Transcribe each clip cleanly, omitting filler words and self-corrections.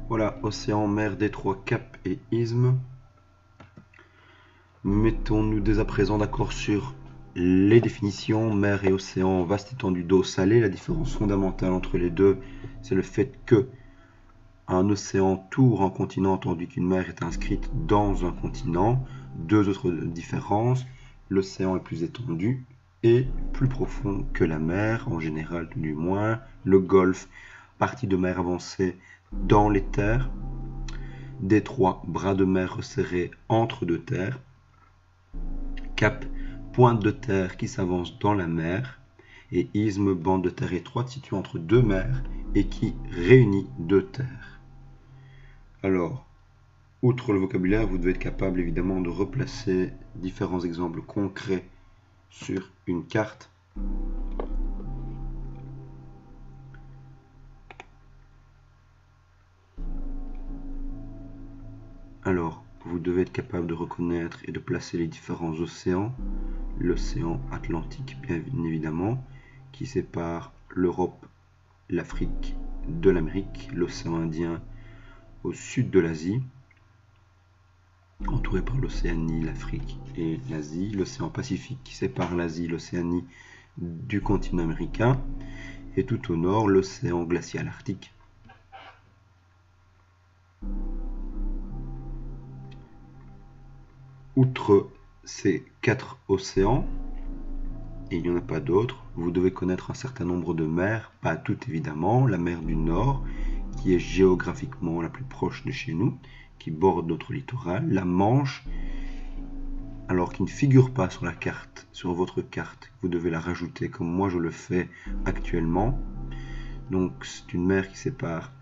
Voilà, océan, mer, détroit, cap et isthme. Mettons-nous dès à présent d'accord sur les définitions. Mer et océan, vaste étendue d'eau salée. La différence fondamentale entre les deux, c'est le fait que un océan tourne un continent tandis qu'une mer est inscrite dans un continent. Deux autres différences, l'océan est plus étendu et plus profond que la mer, en général du moins. Le golfe, partie de mer avancée dans les terres. Détroit, bras de mer resserré entre deux terres. Cap, pointe de terre qui s'avance dans la mer. Et isthme, bande de terre étroite située entre deux mers et qui réunit deux terres. Alors, outre le vocabulaire, vous devez être capable évidemment de replacer différents exemples concrets sur une carte. Alors, vous devez être capable de reconnaître et de placer les différents océans. L'océan Atlantique, bien évidemment, qui sépare l'Europe, l'Afrique de l'Amérique, l'océan Indien au sud de l'Asie, entouré par l'Océanie, l'Afrique et l'Asie, l'océan Pacifique qui sépare l'Asie, l'Océanie du continent américain, et tout au nord, l'océan glacial arctique. Outre ces 4 océans, et il n'y en a pas d'autres, vous devez connaître un certain nombre de mers, pas toutes évidemment, la mer du Nord, qui est géographiquement la plus proche de chez nous, qui borde notre littoral, la Manche, alors qui ne figure pas sur la carte, sur votre carte, vous devez la rajouter comme moi je le fais actuellement. Donc c'est une mer qui sépare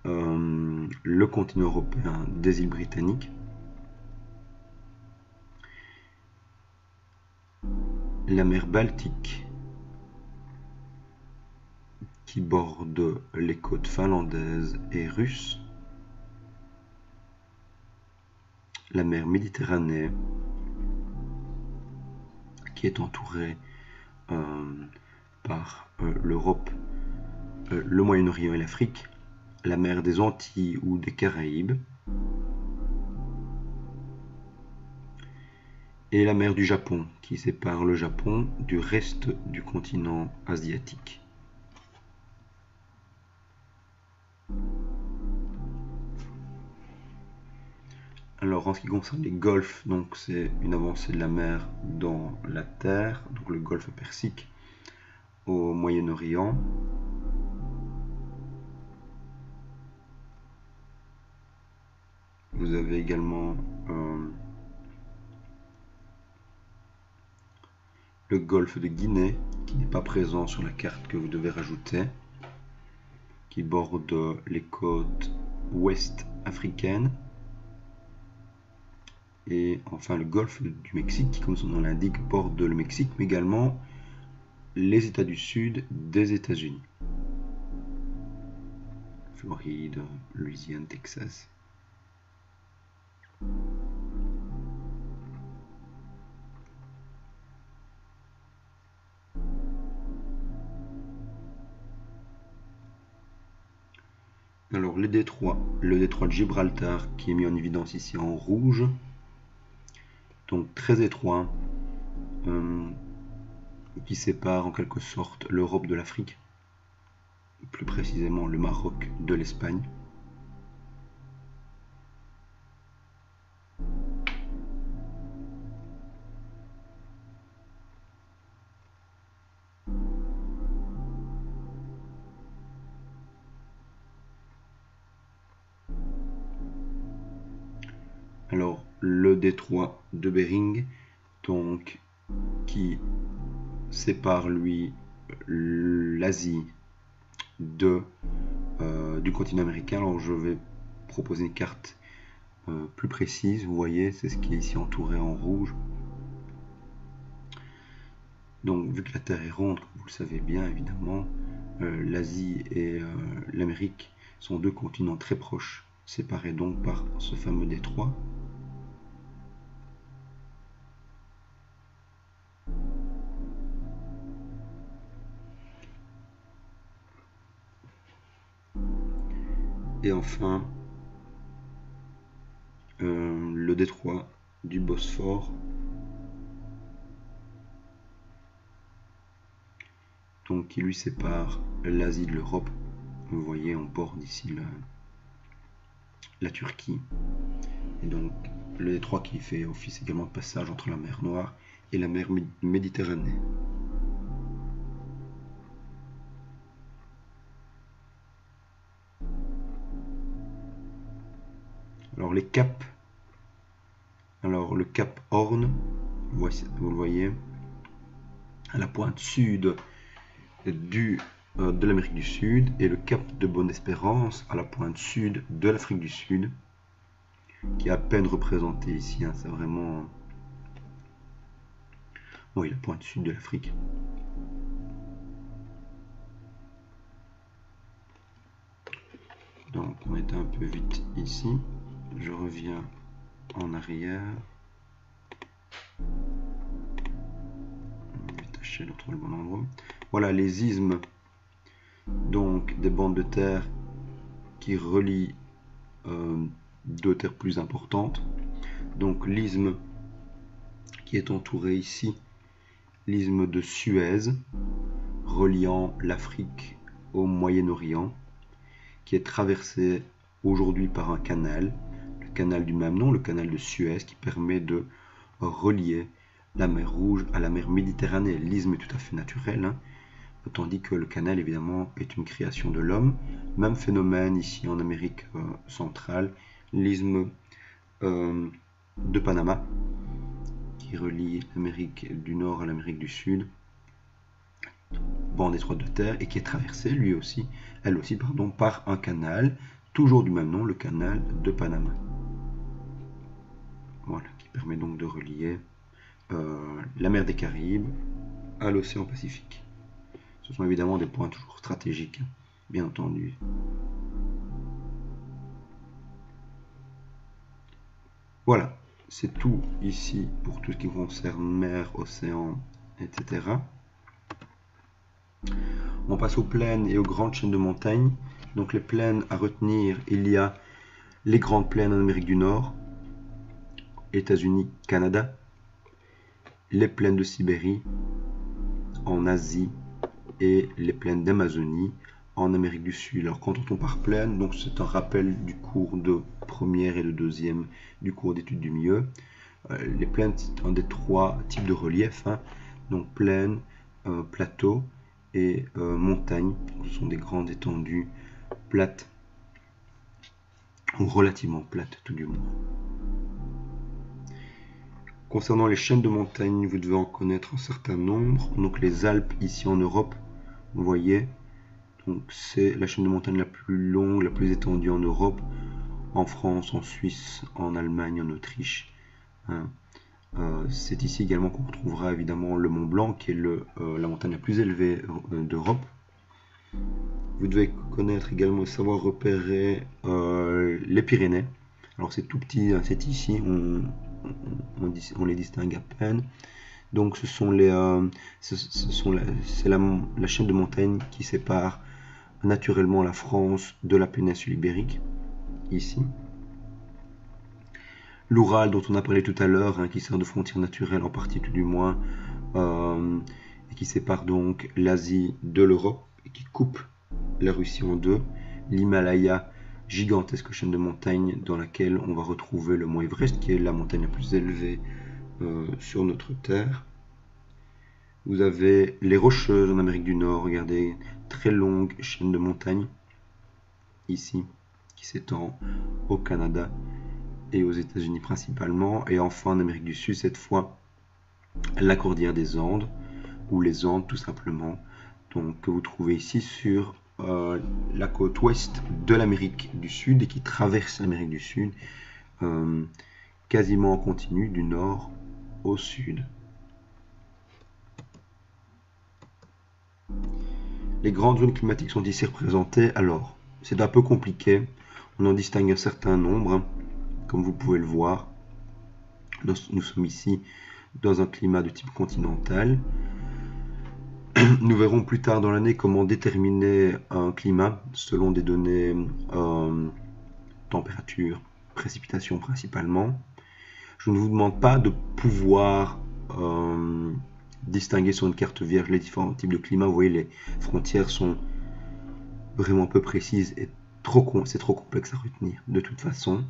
le continent européen des îles britanniques. La mer Baltique qui borde les côtes finlandaises et russes. La mer Méditerranée qui est entourée par l'Europe, le Moyen-Orient et l'Afrique. La mer des Antilles ou des Caraïbes. Et la mer du Japon, qui sépare le Japon du reste du continent asiatique. Alors en ce qui concerne les golfes, donc c'est une avancée de la mer dans la terre, donc le golfe Persique au Moyen-Orient. Vous avez également le golfe de Guinée, qui n'est pas présent sur la carte que vous devez rajouter, qui borde les côtes ouest africaines. Et enfin le golfe du Mexique, qui comme son nom l'indique, borde le Mexique, mais également les États du Sud des États-Unis. Floride, Louisiane, Texas. Alors le détroit de Gibraltar qui est mis en évidence ici en rouge, donc très étroit, qui sépare en quelque sorte l'Europe de l'Afrique, plus précisément le Maroc de l'Espagne. Alors le détroit de Bering, donc qui sépare lui l'Asie du continent américain. Alors je vais proposer une carte plus précise. Vous voyez, c'est ce qui est ici entouré en rouge. Donc vu que la Terre est ronde, comme vous le savez bien évidemment, l'Asie et l'Amérique sont deux continents très proches, séparés donc par ce fameux détroit. Et enfin, le détroit du Bosphore. Donc qui lui sépare l'Asie de l'Europe. Vous voyez, on borde ici la Turquie. Et donc le détroit qui fait office également de passage entre la mer Noire et la mer Méditerranée. Alors les caps. Alors le cap Horn, vous le voyez, à la pointe sud de l'Amérique du Sud, et le cap de Bonne-Espérance à la pointe sud de l'Afrique du Sud, qui est à peine représenté ici, hein, c'est vraiment... Oui, la pointe sud de l'Afrique. Donc on était un peu vite ici, je reviens en arrière. On va tâcher de retrouver le bon endroit. Voilà les isthmes, donc des bandes de terre qui relient deux terres plus importantes. Donc l'isthme qui est entouré ici, l'isthme de Suez, reliant l'Afrique au Moyen-Orient, qui est traversé aujourd'hui par un canal, le canal du même nom, le canal de Suez, qui permet de relier la mer Rouge à la mer Méditerranée. L'isthme est tout à fait naturel, hein, tandis que le canal, évidemment, est une création de l'homme. Même phénomène ici en Amérique centrale, l'isthme de Panama, qui relie l'Amérique du Nord à l'Amérique du Sud, bande étroite de terre, et qui est traversée, lui aussi, elle aussi, pardon, par un canal, toujours du même nom, le canal de Panama. Voilà, qui permet donc de relier la mer des Caraïbes à l'océan Pacifique. Ce sont évidemment des points toujours stratégiques, bien entendu. Voilà, c'est tout ici pour tout ce qui concerne mer, océan, etc. On passe aux plaines et aux grandes chaînes de montagnes. Donc les plaines à retenir, il y a les grandes plaines en Amérique du Nord, États-Unis, Canada, les plaines de Sibérie en Asie et les plaines d'Amazonie en Amérique du Sud. Alors quand on tombe par plaine, donc c'est un rappel du cours de première et de deuxième du cours d'études du milieu. Les plaines, c'est un des trois types de relief, hein. Donc plaine, plateau et montagne. Ce sont des grandes étendues plates, ou relativement plates tout du moins. Concernant les chaînes de montagnes, vous devez en connaître un certain nombre. Donc les Alpes ici en Europe, vous voyez, donc c'est la chaîne de montagne la plus longue, la plus étendue en Europe, en France, en Suisse, en Allemagne, en Autriche, hein. C'est ici également qu'on retrouvera évidemment le Mont Blanc, qui est la montagne la plus élevée d'Europe. Vous devez connaître également, savoir repérer les Pyrénées. Alors c'est tout petit, hein, c'est ici, on les distingue à peine. Donc c'est la chaîne de montagnes qui sépare naturellement la France de la péninsule ibérique, ici. L'Oural, dont on a parlé tout à l'heure, hein, qui sert de frontière naturelle en partie tout du moins, et qui sépare donc l'Asie de l'Europe, et qui coupe la Russie en deux. L'Himalaya, gigantesque chaîne de montagnes dans laquelle on va retrouver le mont Everest, qui est la montagne la plus élevée sur notre Terre. Vous avez les Rocheuses en Amérique du Nord, regardez, très longue chaîne de montagnes, ici, qui s'étend au Canada et aux États-Unis principalement. Et enfin en Amérique du Sud, cette fois, la cordillère des Andes, ou les Andes tout simplement, donc, que vous trouvez ici sur la côte ouest de l'Amérique du Sud et qui traverse l'Amérique du Sud quasiment en continu du nord au sud. Les grandes zones climatiques sont ici représentées. Alors, c'est un peu compliqué, on en distingue un certain nombre, hein, comme vous pouvez le voir. Nous sommes ici dans un climat de type continental. Nous verrons plus tard dans l'année comment déterminer un climat selon des données température, précipitation principalement. Je ne vous demande pas de pouvoir distinguer sur une carte vierge les différents types de climats. Vous voyez, les frontières sont vraiment peu précises et c'est trop complexe à retenir de toute façon.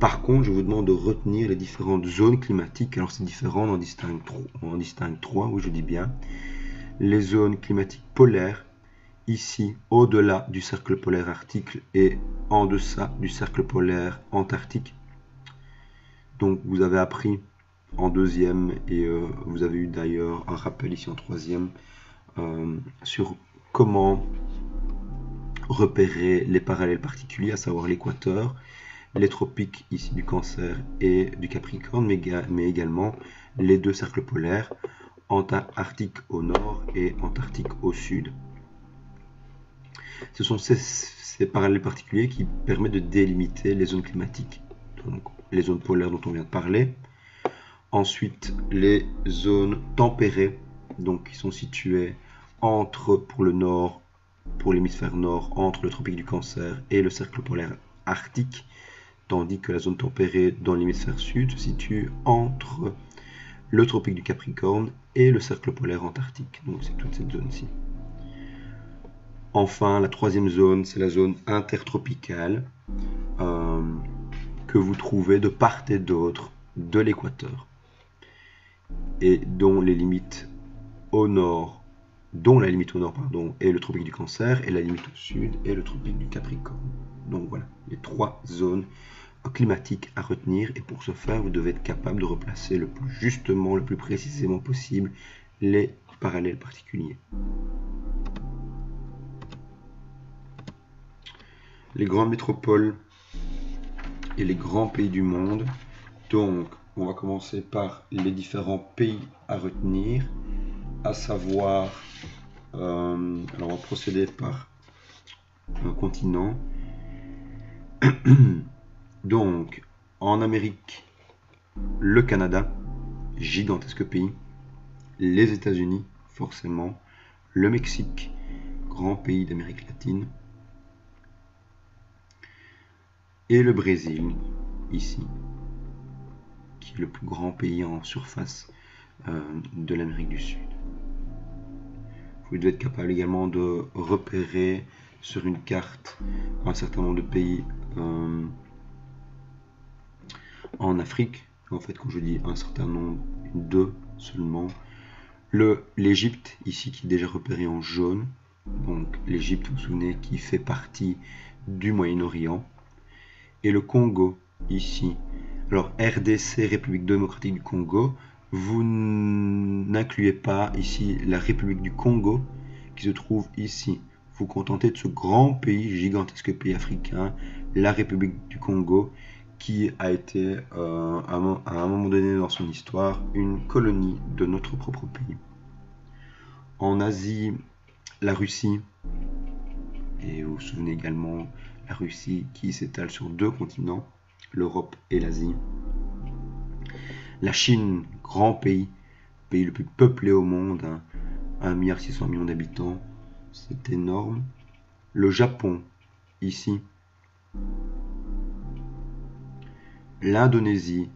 Par contre, je vous demande de retenir les différentes zones climatiques. Alors c'est différent, on en distingue trois, oui je dis bien. Les zones climatiques polaires, ici au-delà du cercle polaire arctique et en deçà du cercle polaire antarctique. Donc vous avez appris en deuxième et vous avez eu d'ailleurs un rappel ici en troisième sur comment repérer les parallèles particuliers, à savoir l'équateur, les tropiques ici du Cancer et du Capricorne, mais également les deux cercles polaires, Antarctique au nord et Antarctique au sud. Ce sont ces parallèles particuliers qui permettent de délimiter les zones climatiques, donc les zones polaires dont on vient de parler. Ensuite, les zones tempérées, donc qui sont situées entre, pour le nord, pour l'hémisphère nord, entre le tropique du Cancer et le cercle polaire arctique, tandis que la zone tempérée dans l'hémisphère sud se situe entre le tropique du Capricorne et le cercle polaire antarctique. Donc c'est toute cette zone-ci. Enfin, la troisième zone, c'est la zone intertropicale que vous trouvez de part et d'autre de l'équateur et dont la limite au nord est le tropique du Cancer et la limite au sud est le tropique du Capricorne. Donc voilà, les trois zones climatiques à retenir, et pour ce faire, vous devez être capable de replacer le plus justement, le plus précisément possible les parallèles particuliers. Les grandes métropoles et les grands pays du monde. Donc, on va commencer par les différents pays à retenir, à savoir, alors on va procéder par un continent. Donc, en Amérique, le Canada, gigantesque pays, les États-Unis, forcément, le Mexique, grand pays d'Amérique latine, et le Brésil, ici, qui est le plus grand pays en surface de l'Amérique du Sud. Vous devez être capable également de repérer sur une carte un certain nombre de pays en Afrique. En fait, quand je dis un certain nombre, deux seulement. L'Égypte, ici, qui est déjà repéré en jaune. Donc l'Égypte, vous vous souvenez, qui fait partie du Moyen-Orient. Et le Congo, ici. Alors RDC, République démocratique du Congo, vous n'incluez pas ici la République du Congo, qui se trouve ici. Vous contentez de ce grand pays, gigantesque pays africain, la République du Congo, qui a été à un moment donné dans son histoire une colonie de notre propre pays. En Asie, la Russie, et vous vous souvenez également la Russie qui s'étale sur deux continents, l'Europe et l'Asie. La Chine, grand pays, pays le plus peuplé au monde, 1,6 milliard d'habitants, c'est énorme. Le Japon, ici. L'Indonésie,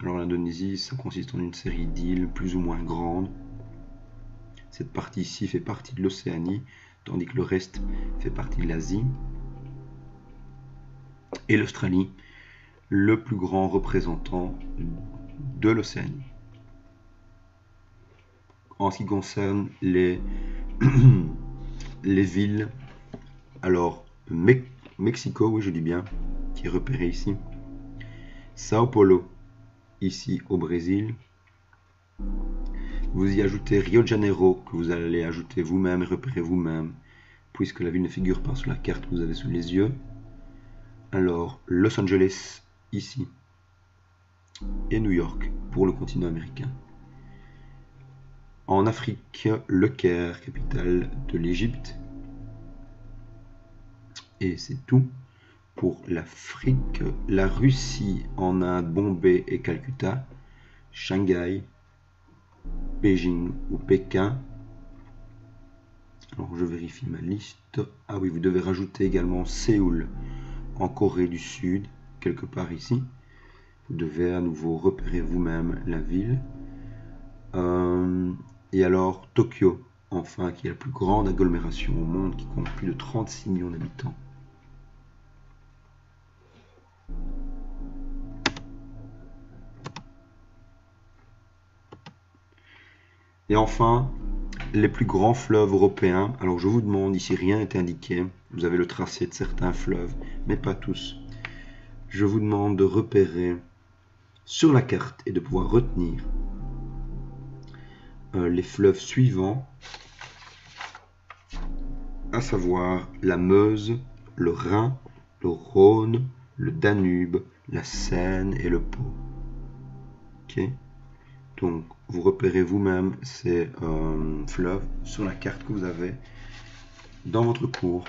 alors l'Indonésie, ça consiste en une série d'îles plus ou moins grandes. Cette partie ici fait partie de l'Océanie, tandis que le reste fait partie de l'Asie. Et l'Australie, le plus grand représentant de l'Océanie. En ce qui concerne les villes, alors Mexico, oui je dis bien, qui est repéré ici. Sao Paulo, ici au Brésil. Vous y ajoutez Rio de Janeiro, que vous allez ajouter vous-même et repérer vous-même, puisque la ville ne figure pas sur la carte que vous avez sous les yeux. Alors, Los Angeles, ici, et New York, pour le continent américain. En Afrique, le Caire, capitale de l'Égypte. Et c'est tout pour l'Afrique. La Russie, en Inde, Bombay et Calcutta. Shanghai, Beijing ou Pékin. Alors je vérifie ma liste. Ah oui, vous devez rajouter également Séoul en Corée du Sud, quelque part ici. Vous devez à nouveau repérer vous-même la ville. Et alors Tokyo, enfin, qui est la plus grande agglomération au monde, qui compte plus de 36 millions d'habitants. Et enfin, les plus grands fleuves européens. Alors je vous demande, ici rien n'est indiqué, vous avez le tracé de certains fleuves, mais pas tous. Je vous demande de repérer sur la carte et de pouvoir retenir les fleuves suivants, à savoir la Meuse, le Rhin, le Rhône, le Danube, la Seine et le Pô. Ok. Donc vous repérez vous-même ces fleuves sur la carte que vous avez dans votre cours.